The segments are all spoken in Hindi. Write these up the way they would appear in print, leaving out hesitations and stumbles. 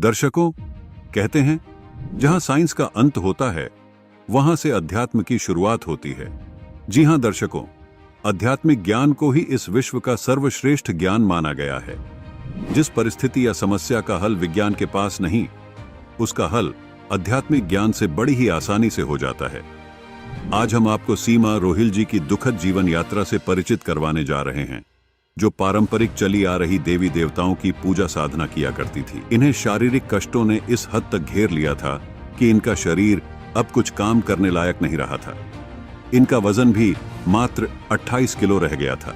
दर्शकों, कहते हैं जहां साइंस का अंत होता है वहां से अध्यात्म की शुरुआत होती है। जी हां दर्शकों, आध्यात्मिक ज्ञान को ही इस विश्व का सर्वश्रेष्ठ ज्ञान माना गया है। जिस परिस्थिति या समस्या का हल विज्ञान के पास नहीं, उसका हल आध्यात्मिक ज्ञान से बड़ी ही आसानी से हो जाता है। आज हम आपको सीमा रोहिल जी की दुखद जीवन यात्रा से परिचित करवाने जा रहे हैं, जो पारंपरिक चली आ रही देवी देवताओं की पूजा साधना किया करती थी। इन्हें शारीरिक कष्टों ने इस हद तक घेर लिया था कि इनका शरीर अब कुछ काम करने लायक नहीं रहा था। इनका वजन भी मात्र 28 किलो रह गया था।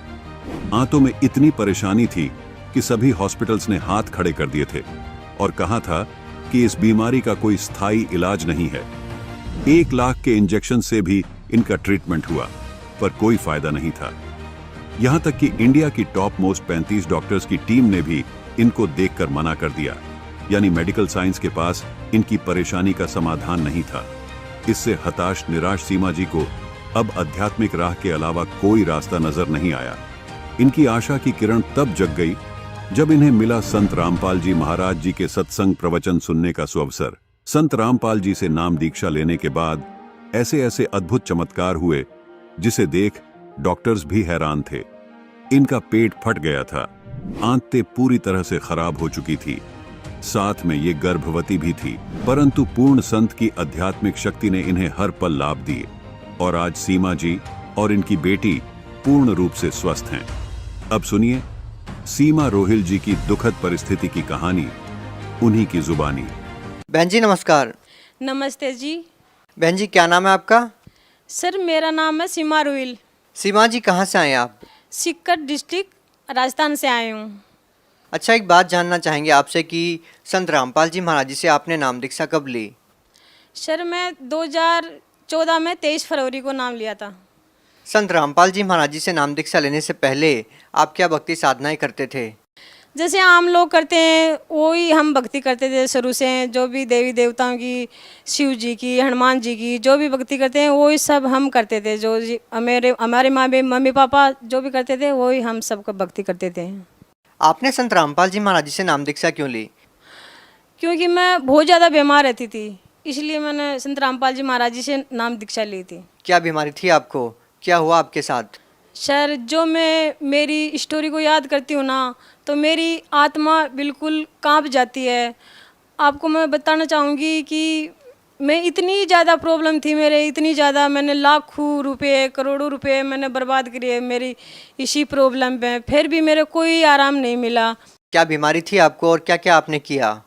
आंतों में इतनी परेशानी थी कि सभी हॉस्पिटल्स ने हाथ खड़े कर दिए थे और कहा था कि इस बीमारी का कोई स्थायी इलाज नहीं है। 1 लाख के इंजेक्शन से भी इनका ट्रीटमेंट हुआ, पर कोई फायदा नहीं था। यहां तक कि इंडिया की टॉप मोस्ट 35 डॉक्टर्स की टीम ने भी इनको देखकर मना कर दिया, यानी मेडिकल साइंस के पास इनकी परेशानी का समाधान नहीं था। इससे हताश निराश सीमा जी को अब आध्यात्मिक राह के अलावा कोई रास्ता नजर नहीं आया। इनकी आशा की किरण तब जग गई जब इन्हें मिला संत रामपाल जी महाराज जी के सत्संग प्रवचन सुनने का सुअवसर। संत रामपाल जी से नाम दीक्षा लेने के बाद ऐसे ऐसे अद्भुत चमत्कार हुए जिसे देख डॉक्टर्स भी हैरान थे। इनका पेट फट गया था, आंतें पूरी तरह से खराब हो चुकी थी, साथ में ये गर्भवती भी थी, परंतु पूर्ण संत की आध्यात्मिक शक्ति ने इन्हें हर पल लाभ दिए और आज सीमा जी और इनकी बेटी पूर्ण रूप से स्वस्थ हैं। अब सुनिए सीमा रोहिल जी की दुखद परिस्थिति की कहानी उन्हीं की जुबानी। बहन जी नमस्कार। नमस्ते जी। बहन जी क्या नाम है आपका? सर मेरा नाम है सीमा रोहिल। सीमा जी कहाँ से आए आप? सीकर डिस्ट्रिक्ट राजस्थान से आए हूँ। अच्छा, एक बात जानना चाहेंगे आपसे कि संत रामपाल जी महाराज जी से आपने नाम दीक्षा कब ली? सर मैं 2014 में 23 फरवरी को नाम लिया था। संत रामपाल जी महाराज जी से नाम दीक्षा लेने से पहले आप क्या भक्ति साधनाएं करते थे? जैसे आम लोग करते हैं वही हम भक्ति करते थे शुरू से। जो भी देवी देवताओं की, शिव जी की, हनुमान जी की जो भी भक्ति करते हैं वही सब हम करते थे। जो हमारे मम्मी पापा जो भी करते थे वही हम सबको भक्ति करते थे। आपने संत रामपाल जी महाराज जी से नाम दीक्षा क्यों ली? क्योंकि मैं बहुत ज़्यादा बीमार रहती थी, इसलिए मैंने संत रामपाल जी महाराज जी से नाम दीक्षा ली थी। क्या बीमारी थी आपको? क्या हुआ आपके साथ? सर जो मैं मेरी स्टोरी को याद करती हूँ ना, तो मेरी आत्मा बिल्कुल कांप जाती है। आपको मैं बताना चाहूँगी कि मैं इतनी ज़्यादा प्रॉब्लम थी मेरे, इतनी ज़्यादा मैंने लाखों रुपए करोड़ों रुपए मैंने बर्बाद किए मेरी इसी प्रॉब्लम पे, फिर भी मेरे कोई आराम नहीं मिला। क्या बीमारी थी आपको और क्या क्या आपने किया?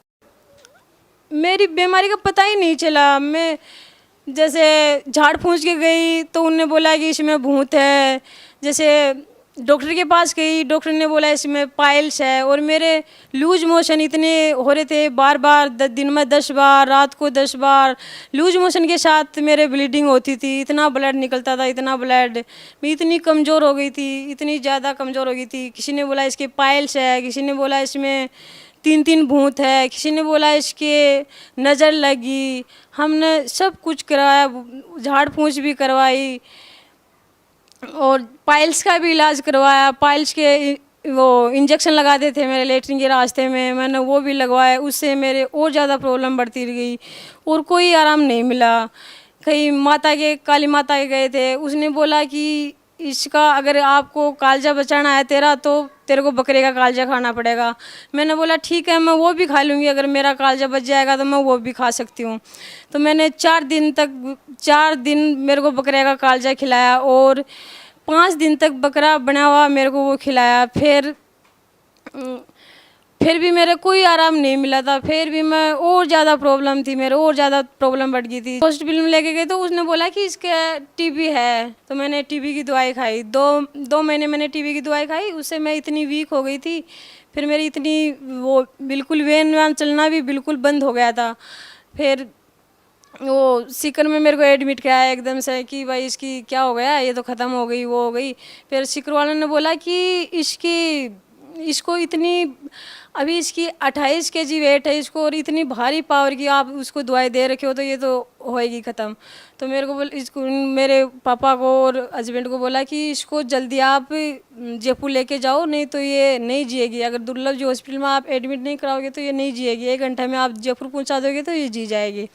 मेरी बीमारी का पता ही नहीं चला। मैं जैसे झाड़ फूंक के गई तो उनने बोला कि इसमें भूत है। जैसे डॉक्टर के पास गई, डॉक्टर ने बोला इसमें पाइल्स है। और मेरे लूज मोशन इतने हो रहे थे, बार बार दिन में 10 बार, रात को 10 बार लूज मोशन के साथ मेरे ब्लीडिंग होती थी। इतना ब्लड निकलता था, इतना ब्लड। मैं इतनी कमज़ोर हो गई थी, इतनी ज़्यादा कमज़ोर हो गई थी। किसी ने बोला इसके पाइल्स है, किसी ने बोला इसमें 3 भूत है, किसी ने बोला इसके नज़र लगी। हमने सब कुछ कराया, झाड़ फूंक भी करवाई और पाइल्स का भी इलाज करवाया। पाइल्स के वो इंजेक्शन लगाते थे मेरे लेटरिन के रास्ते में, मैंने वो भी लगवाए। उससे मेरे और ज़्यादा प्रॉब्लम बढ़ती गई और कोई आराम नहीं मिला। कहीं काली माता के गए थे, उसने बोला कि इसका अगर आपको कालजा बचाना है तेरा तो तेरे को बकरे का कालजा खाना पड़ेगा। मैंने बोला ठीक है, मैं वो भी खा लूँगी, अगर मेरा कालजा बच जाएगा तो मैं वो भी खा सकती हूँ। तो मैंने 4 दिन मेरे को बकरे का कालजा खिलाया और 5 दिन तक बकरा बना हुआ मेरे को वो खिलाया। फिर भी मेरे कोई आराम नहीं मिला था। फिर भी मैं और ज़्यादा प्रॉब्लम थी, मेरे और ज़्यादा प्रॉब्लम बढ़ गई थी। हॉस्पिटल में लेके गए तो उसने बोला कि इसके टीबी है। तो मैंने टीबी की दवाई खाई। 2 महीने मैंने टीबी की दवाई खाई। उससे मैं इतनी वीक हो गई थी, फिर मेरी इतनी वो बिल्कुल वेन चलना भी बिल्कुल बंद हो गया था। फिर वो सीकर में मेरे को एडमिट किया एकदम से कि भाई इसकी क्या हो गया, ये तो ख़त्म हो गई, वो हो गई। फिर सीकर वालों ने बोला कि इसकी इसको इतनी, अभी इसकी 28 kg वेट है इसको, और इतनी भारी पावर की आप उसको दवाई दे रखे हो तो ये तो होएगी ख़त्म। तो मेरे को इसको मेरे पापा को और हस्बैंड को बोला कि इसको जल्दी आप जयपुर लेके जाओ, नहीं तो ये नहीं जिएगी। अगर दुर्लभ जी हॉस्पिटल में आप एडमिट नहीं कराओगे तो ये नहीं जिएगी। 1 घंटे में आप जयपुर पहुँचा दोगे तो ये जी जाएगी।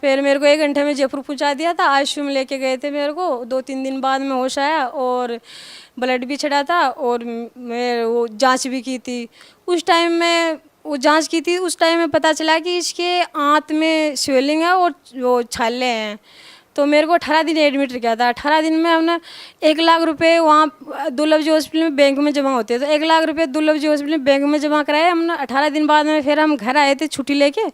फिर मेरे को 1 घंटे में जयपुर पहुंचा दिया था। आईसीयू में लेके गए थे मेरे को। 2-3 दिन बाद में होश आया और ब्लड भी चढ़ा था और मैं वो जांच भी की थी। उस टाइम में वो जांच की थी, उस टाइम में पता चला कि इसके आंत में स्वेलिंग है और वो छाले हैं। तो मेरे को 18 दिन एडमिट किया था। 18 दिन में हमने 1 लाख रुपए वहाँ दुर्लभ जी हॉस्पिटल में बैंक में जमा होते हैं, तो 1 लाख रुपए दुर्लभ जी हॉस्पिटल में बैंक में जमा कराए हमने। 18 दिन बाद में फिर हम घर आए थे छुट्टी लेके।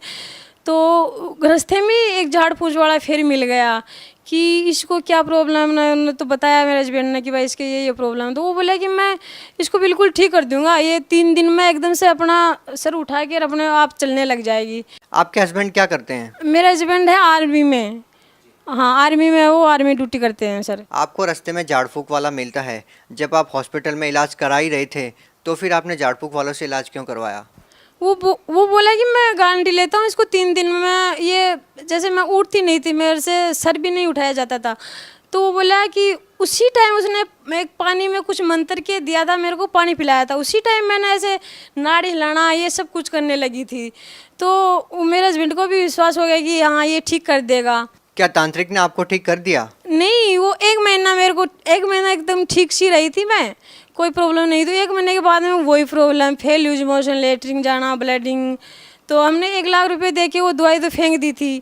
तो रास्ते में एक झाड़ फूस वाला फिर मिल गया कि इसको क्या प्रॉब्लम है। उन्होंने तो बताया मेरे हस्बैंड ने कि भाई इसके ये प्रॉब्लम है। तो वो बोला कि मैं इसको बिल्कुल ठीक कर दूंगा, ये 3 दिन में एकदम से अपना सर उठा के अपने आप चलने लग जाएगी। आपके हस्बैंड क्या करते हैं? मेरे हस्बैंड है आर्मी में। हाँ, आर्मी में, वो आर्मी ड्यूटी करते हैं सर। आपको रास्ते में झाड़ फूक वाला मिलता है, जब आप हॉस्पिटल में इलाज करा ही रहे थे तो फिर आपने झाड़ फूक वालों से इलाज क्यों करवाया? वो बोला कि मैं गारंटी लेता हूँ इसको 3 दिन में, ये जैसे मैं उठती नहीं थी, मेरे से सर भी नहीं उठाया जाता था। तो वो बोला कि उसी टाइम उसने एक पानी में कुछ मंत्र के दिया था, मेरे को पानी पिलाया था। उसी टाइम मैंने ऐसे नाड़ी हिलाना ये सब कुछ करने लगी थी। तो मेरे हस्बैंड को भी विश्वास हो गया कि हाँ ये ठीक कर देगा। क्या तांत्रिक ने आपको ठीक कर दिया? नहीं, वो 1 महीना मेरे को 1 महीना एकदम ठीक सी रही थी मैं, कोई प्रॉब्लम नहीं। तो 1 महीने के बाद में वही प्रॉब्लम, फिर लूज मोशन, लेटरिन जाना, ब्लीडिंग। तो हमने 1 लाख रुपए दे के वो दवाई तो फेंक दी थी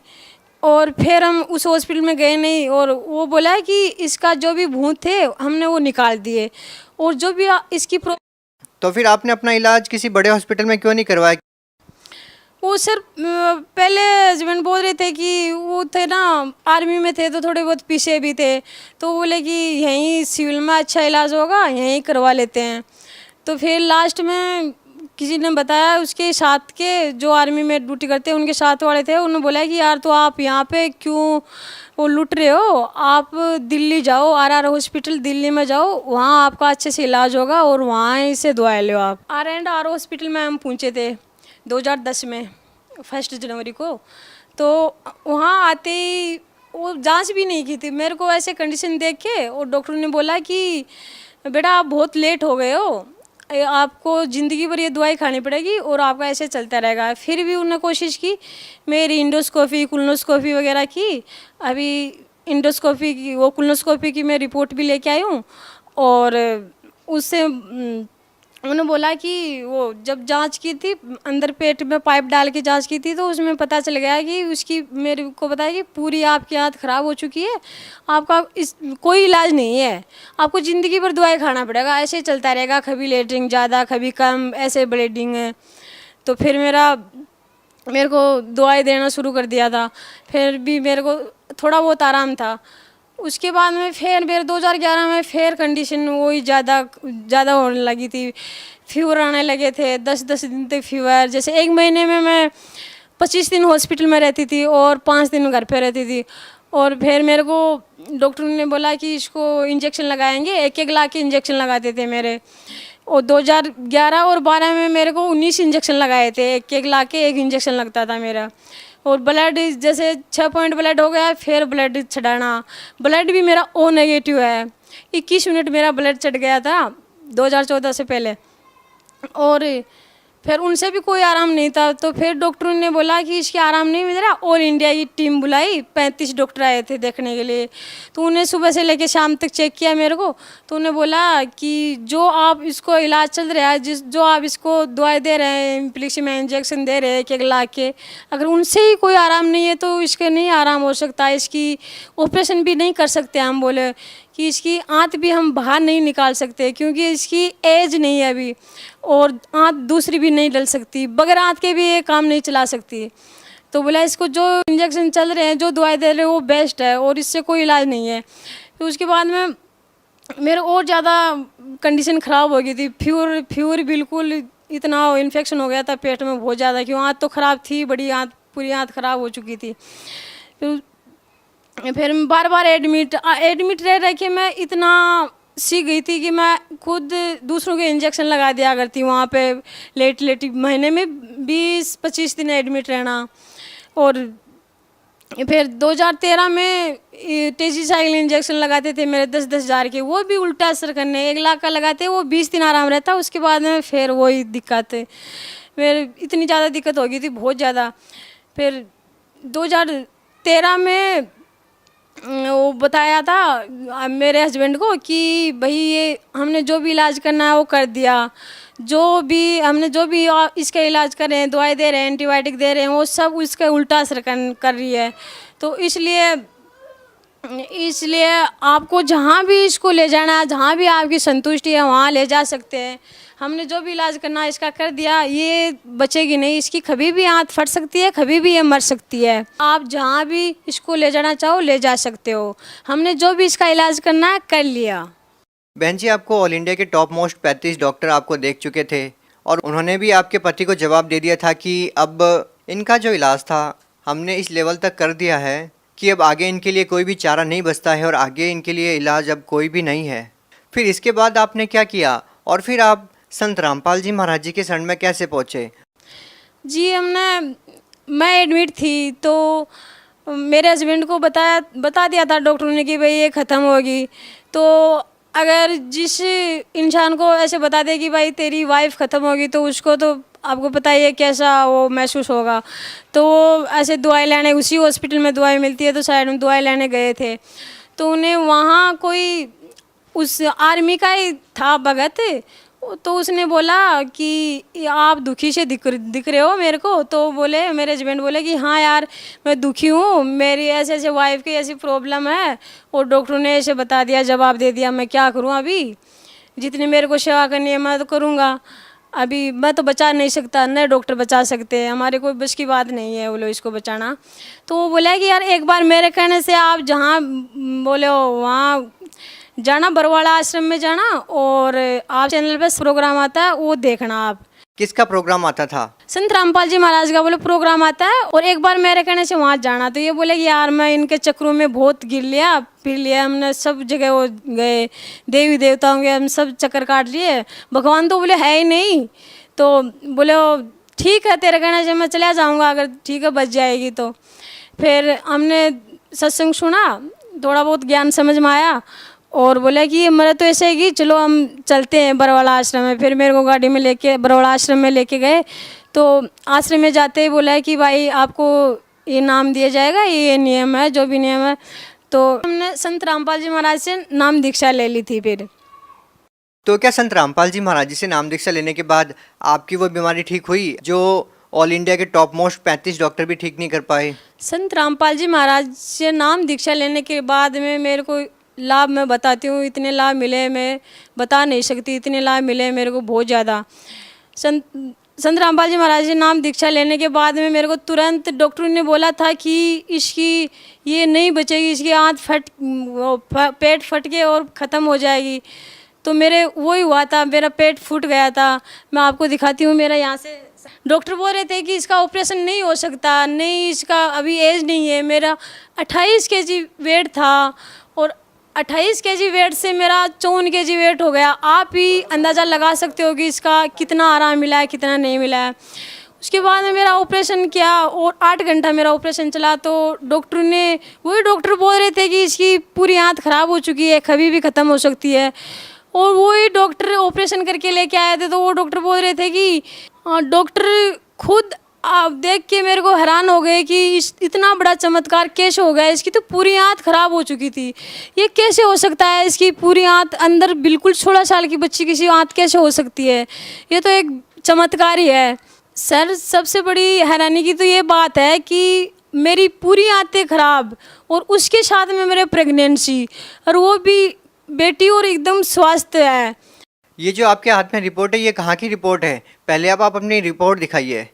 और फिर हम उस हॉस्पिटल में गए नहीं। और वो बोला कि इसका जो भी भूत थे हमने वो निकाल दिए और जो भी इसकी तो फिर आपने अपना इलाज किसी बड़े हॉस्पिटल में क्यों नहीं करवाया? वो सर पहले हस्बैंड बोल रहे थे कि वो थे ना आर्मी में थे तो थोड़े बहुत पीछे भी थे, तो बोले कि यहीं सिविल में अच्छा इलाज होगा, यहीं करवा लेते हैं। तो फिर लास्ट में किसी ने बताया, उसके साथ के जो आर्मी में ड्यूटी करते हैं उनके साथ वाले थे, उन्होंने बोला कि यार तो आप यहाँ पे क्यों वो लूट रहे हो, आप दिल्ली जाओ, RR हॉस्पिटल दिल्ली में जाओ, वहाँ आपका अच्छे से इलाज होगा और वहाँ से दवाई लो आप। R&R हॉस्पिटल में हम पहुँचे थे 2010 में 1 जनवरी को। तो वहाँ आते ही वो जांच भी नहीं की थी मेरे को, ऐसे कंडीशन देख के। और डॉक्टर ने बोला कि बेटा आप बहुत लेट हो गए हो, आपको ज़िंदगी भर ये दवाई खानी पड़ेगी और आपका ऐसे चलता रहेगा। फिर भी उन्होंने कोशिश की, मेरी इंडोस्कोपी कोलोनोस्कोपी वगैरह की। अभी इंडोस्कोपी की वो कोलोनोस्कोपी की मैं रिपोर्ट भी लेके आई हूँ। और उससे उन्होंने बोला कि वो जब जांच की थी, अंदर पेट में पाइप डाल के जांच की थी, तो उसमें पता चल गया कि उसकी, मेरे को बताया कि पूरी आपकी आंत खराब हो चुकी है, आपका इस कोई इलाज नहीं है, आपको ज़िंदगी भर दवाई खाना पड़ेगा, ऐसे ही चलता रहेगा, कभी लेटरिन ज़्यादा कभी कम, ऐसे ब्लीडिंग है। तो फिर मेरे को दवाई देना शुरू कर दिया था। फिर भी मेरे को थोड़ा बहुत आराम था। उसके बाद में फिर मेरे 2011 में फिर कंडीशन वही ज़्यादा होने लगी थी। फीवर आने लगे थे, 10-10 दिन तक फीवर। जैसे 1 महीने में मैं 25 दिन हॉस्पिटल में रहती थी और 5 दिन घर पे रहती थी। और फिर मेरे को डॉक्टर ने बोला कि इसको इंजेक्शन लगाएंगे, 1-1 लाख के इंजेक्शन लगाते थे मेरे। और 2011 और 12 में मेरे को 19 इंजेक्शन लगाए थे, 1-1 लाख के 1 इंजेक्शन लगता था मेरा। और ब्लड जैसे 6 पॉइंट ब्लड हो गया, फिर ब्लड चढ़ाना। ब्लड भी मेरा O नेगेटिव है, 21 यूनिट मेरा ब्लड चढ़ गया था 2014 से पहले। और फिर उनसे भी कोई आराम नहीं था। तो फिर डॉक्टरों ने बोला कि इसके आराम नहीं मिल रहा, ऑल इंडिया की टीम बुलाई, 35 डॉक्टर आए थे देखने के लिए। तो उन्हें सुबह से लेकर शाम तक चेक किया मेरे को। तो उन्हें बोला कि जो आप इसको इलाज चल रहा है, जो आप इसको दवाई दे रहे हैं, इम्प्लिक्सी में इंजेक्शन दे रहे हैं 1-1 लाख के, अगर उनसे ही कोई आराम नहीं है तो इसके नहीं आराम हो सकता, इसकी ऑपरेशन भी नहीं कर सकते। हम बोले कि इसकी आंत भी हम बाहर नहीं निकाल सकते क्योंकि इसकी एज नहीं है अभी, और आंत दूसरी भी नहीं डल सकती, बगैर आंत के भी ये काम नहीं चला सकती। तो बोला इसको जो इंजेक्शन चल रहे हैं, जो दवाई दे रहे हैं वो बेस्ट है और इससे कोई इलाज नहीं है। फिर उसके बाद में मेरे और ज़्यादा कंडीशन ख़राब हो गई थी। फ्यूर बिल्कुल इतना इन्फेक्शन हो गया था पेट में बहुत ज़्यादा, क्यों आंत तो ख़राब थी, बड़ी आंत, पूरी आंत ख़राब हो चुकी थी। फिर बार बार एडमिट रह के मैं इतना सीख गई थी कि मैं खुद दूसरों के इंजेक्शन लगा दिया करती वहाँ पे लेट महीने में 20-25 दिन एडमिट रहना। और फिर 2013 में टेजीसाइल इंजेक्शन लगाते थे मेरे 10-10 हज़ार के, वो भी उल्टा असर करने। 1 लाख का लगाते वो 20 दिन आराम रहता, उसके बाद में फिर वही दिक्कत है। मेरे इतनी ज़्यादा दिक्कत हो गई थी, बहुत ज़्यादा। फिर 2013 में वो बताया था मेरे हस्बैंड को कि भाई ये हमने जो भी इलाज करना है वो कर दिया, हमने जो भी इसका इलाज कर रहे हैं, दवाई दे रहे हैं, एंटीबायोटिक दे रहे हैं, वो सब उसका उल्टा असर कर रही है। तो इसलिए आपको जहाँ भी इसको ले जाना है, जहाँ भी आपकी संतुष्टि है वहाँ ले जा सकते हैं। हमने जो भी इलाज करना है इसका कर दिया, ये बचेगी नहीं, इसकी कभी भी आंत फट सकती है, कभी भी ये मर सकती है। आप जहाँ भी इसको ले जाना चाहो ले जा सकते हो। हमने जो भी इसका इलाज करना है कर लिया। बहन जी, आपको ऑल इंडिया के टॉप मोस्ट 35 डॉक्टर आपको देख चुके थे और उन्होंने भी आपके पति को जवाब दे दिया था कि अब इनका जो इलाज था हमने इस लेवल तक कर दिया है कि अब आगे इनके लिए कोई भी चारा नहीं बचता है और आगे इनके लिए इलाज अब कोई भी नहीं है। फिर इसके बाद आपने क्या किया और फिर आप संत रामपाल जी महाराज जी के शरण में कैसे पहुँचे? जी मैं एडमिट थी तो मेरे हस्बैंड को बता दिया था डॉक्टर ने कि भाई ये ख़त्म होगी। तो अगर जिस इंसान को ऐसे बता दे कि भाई तेरी वाइफ ख़त्म होगी तो उसको तो आपको पता ही है कैसा वो महसूस होगा। तो वो ऐसे दवाई लेने, उसी हॉस्पिटल में दवाई मिलती है तो साइड में दवाई लेने गए थे। तो उन्हें वहाँ कोई उस आर्मी का ही था भगत, तो उसने बोला कि आप दुखी से दिख रहे हो मेरे को। तो बोले, मेरे हस्बैंड बोले कि हाँ यार मैं दुखी हूँ, मेरी ऐसे ऐसे वाइफ की ऐसी प्रॉब्लम है और डॉक्टर ने ऐसे बता दिया, जवाब दे दिया, मैं क्या करूँ अभी, जितनी मेरे को सेवा करनी है मैं तो करूँगा, अभी मैं तो बचा नहीं सकता, नए डॉक्टर बचा सकते हैं, हमारे कोई बस की बात नहीं है बोलो इसको बचाना। तो वो बोला कि यार एक बार मेरे कहने से आप जहाँ बोले हो वहाँ जाना, बरवाड़ा आश्रम में जाना और आप चैनल पे प्रोग्राम आता है वो देखना। आप किसका प्रोग्राम आता था? संत रामपाल जी महाराज का बोले प्रोग्राम आता है और एक बार मेरे कहने से वहाँ जाना। तो ये बोले कि यार मैं इनके चक्रों में बहुत गिर लिया, फिर लिया, हमने सब जगह वो गए, देवी देवताओं के हम सब चक्कर काट लिए, भगवान तो बोले है ही नहीं। तो बोले ठीक है तेरे कहने से मैं चला जाऊँगा, अगर ठीक है बच जाएगी तो। फिर हमने सत्संग सुना, थोड़ा बहुत ज्ञान समझ में आया और बोला कि मेरा तो ऐसे है कि चलो हम चलते हैं बरवाड़ा आश्रम में। फिर मेरे को गाड़ी में लेके बरवाड़ा आश्रम में लेके गए। तो आश्रम में जाते ही बोला कि भाई आपको ये नाम दिया जाएगा, ये नियम है, जो भी नियम है। तो हमने संत रामपाल जी महाराज से नाम दीक्षा ले ली थी। फिर तो क्या संत रामपाल जी महाराज जी से नाम दीक्षा लेने के बाद आपकी वो बीमारी ठीक हुई जो ऑल इंडिया के टॉप मोस्ट 35 डॉक्टर भी ठीक नहीं कर पाए? संत रामपाल जी महाराज से नाम दीक्षा लेने के बाद में मेरे को लाभ मैं बताती हूँ, इतने लाभ मिले मैं बता नहीं सकती, इतने लाभ मिले मेरे को बहुत ज़्यादा। संत रामपाल जी महाराज जी नाम दीक्षा लेने के बाद में मेरे को तुरंत डॉक्टर ने बोला था कि इसकी ये नहीं बचेगी, इसकी आंत पेट फट के और ख़त्म हो जाएगी। तो मेरे वही हुआ था, मेरा पेट फूट गया था। मैं आपको दिखाती हूँ, मेरा यहाँ से डॉक्टर बोल रहे थे कि इसका ऑपरेशन नहीं हो सकता, नहीं इसका अभी एज नहीं है। मेरा 28 kg वेट था और 28 kg वेट से मेरा 54 kg वेट हो गया। आप ही अंदाज़ा लगा सकते हो कि इसका कितना आराम मिला है, कितना नहीं मिला है। उसके बाद में मेरा ऑपरेशन किया और 8 घंटा मेरा ऑपरेशन चला। तो वही डॉक्टर बोल रहे थे कि इसकी पूरी आंत ख़राब हो चुकी है, कभी भी ख़त्म हो सकती है। और वही डॉक्टर ऑपरेशन करके लेके आए थे। तो वो डॉक्टर बोल रहे थे कि डॉक्टर खुद आप देख के मेरे को हैरान हो गए कि इतना बड़ा चमत्कार कैसे हो गया, इसकी तो पूरी आंत ख़राब हो चुकी थी, ये कैसे हो सकता है, इसकी पूरी आंत अंदर बिल्कुल 16 साल की बच्ची की आंत कैसे हो सकती है, ये तो एक चमत्कार ही है। सर सबसे बड़ी हैरानी की तो ये बात है कि मेरी पूरी आंतें खराब और उसके साथ में मेरे प्रेगनेंसी, और वो भी बेटी, और एकदम स्वस्थ है। ये जो आपके हाथ में रिपोर्ट है ये कहाँ की रिपोर्ट है? पहले आप अपनी रिपोर्ट दिखाइए।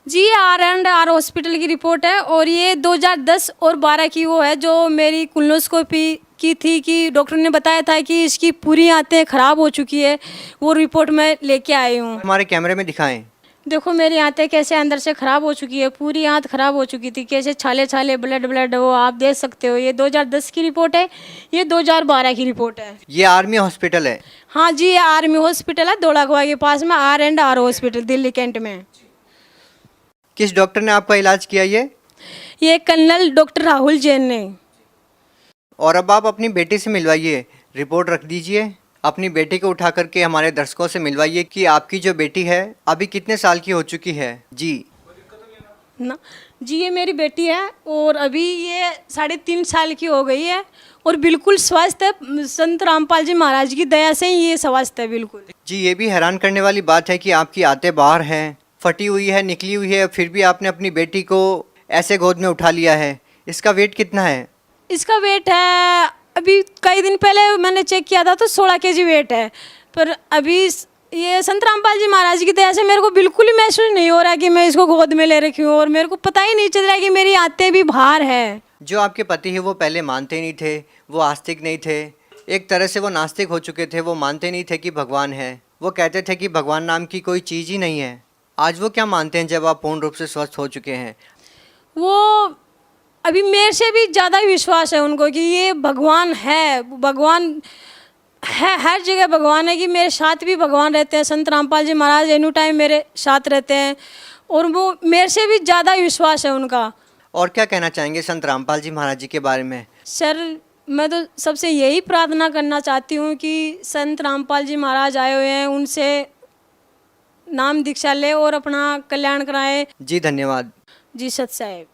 जी R&R हॉस्पिटल की रिपोर्ट है और ये 2010 और 12 की वो है जो मेरी कोलोनोस्कोपी की थी कि डॉक्टर ने बताया था कि इसकी पूरी आंतें ख़राब हो चुकी है। वो रिपोर्ट मैं लेके आई हूँ। हमारे कैमरे में दिखाएं। देखो मेरी आंतें कैसे अंदर से ख़राब हो चुकी है, पूरी आंत ख़राब हो चुकी थी, कैसे छाले छाले ब्लड ब्लड वो आप देख सकते हो। ये 2010 की रिपोर्ट है, ये 2012 की रिपोर्ट है। ये आर्मी हॉस्पिटल है। हाँ जी, ये आर्मी हॉस्पिटल है धौलाकुआं के पास में, R&R हॉस्पिटल दिल्ली कैंट में। किस डॉक्टर ने आपका इलाज किया ये कर्नल डॉक्टर राहुल जैन ने। और अब आप अपनी बेटी से मिलवाइए, रिपोर्ट रख दीजिए, अपनी बेटी को उठा करके हमारे दर्शकों से मिलवाइए कि आपकी जो बेटी है अभी कितने साल की हो चुकी है। जी ना जी, ये मेरी बेटी है और अभी ये 3.5 साल की हो गई है और बिल्कुल स्वस्थ है। संत रामपाल जी महाराज की दया से ही ये स्वस्थ है बिल्कुल। जी, ये भी हैरान करने वाली बात है कि आपकी आंतें बाहर हैं, फटी हुई है, निकली हुई है, फिर भी आपने अपनी बेटी को ऐसे गोद में उठा लिया है। इसका वेट कितना है? इसका वेट है, अभी कई दिन पहले मैंने चेक किया था तो 16 kg वेट है, पर अभी ये संत रामपाल जी महाराज की दया से मेरे को बिल्कुल ही महसूस नहीं हो रहा कि मैं इसको गोद में ले रखी हूँ और मेरे को पता ही नहीं चल रहा कि मेरी आंतें भी बाहर है। जो आपके पति है वो पहले मानते नहीं थे, वो आस्तिक नहीं थे, एक तरह से वो नास्तिक हो चुके थे, वो मानते नहीं थे कि भगवान है, वो कहते थे कि भगवान नाम की कोई चीज़ ही नहीं है। आज वो क्या मानते हैं जब आप पूर्ण रूप से स्वस्थ हो चुके हैं? वो अभी मेरे से भी ज़्यादा विश्वास है उनको कि ये भगवान है, भगवान है, हर जगह भगवान है, कि मेरे साथ भी भगवान रहते हैं। संत रामपाल जी महाराज एनी टाइम मेरे साथ रहते हैं और वो मेरे से भी ज़्यादा विश्वास है उनका। और क्या कहना चाहेंगे संत रामपाल जी महाराज जी के बारे में? सर, मैं तो सबसे यही प्रार्थना करना चाहती हूँ कि संत रामपाल जी महाराज आए हुए हैं, उनसे नाम दीक्षा ले और अपना कल्याण कराएं। जी धन्यवाद। जी सत साहेब।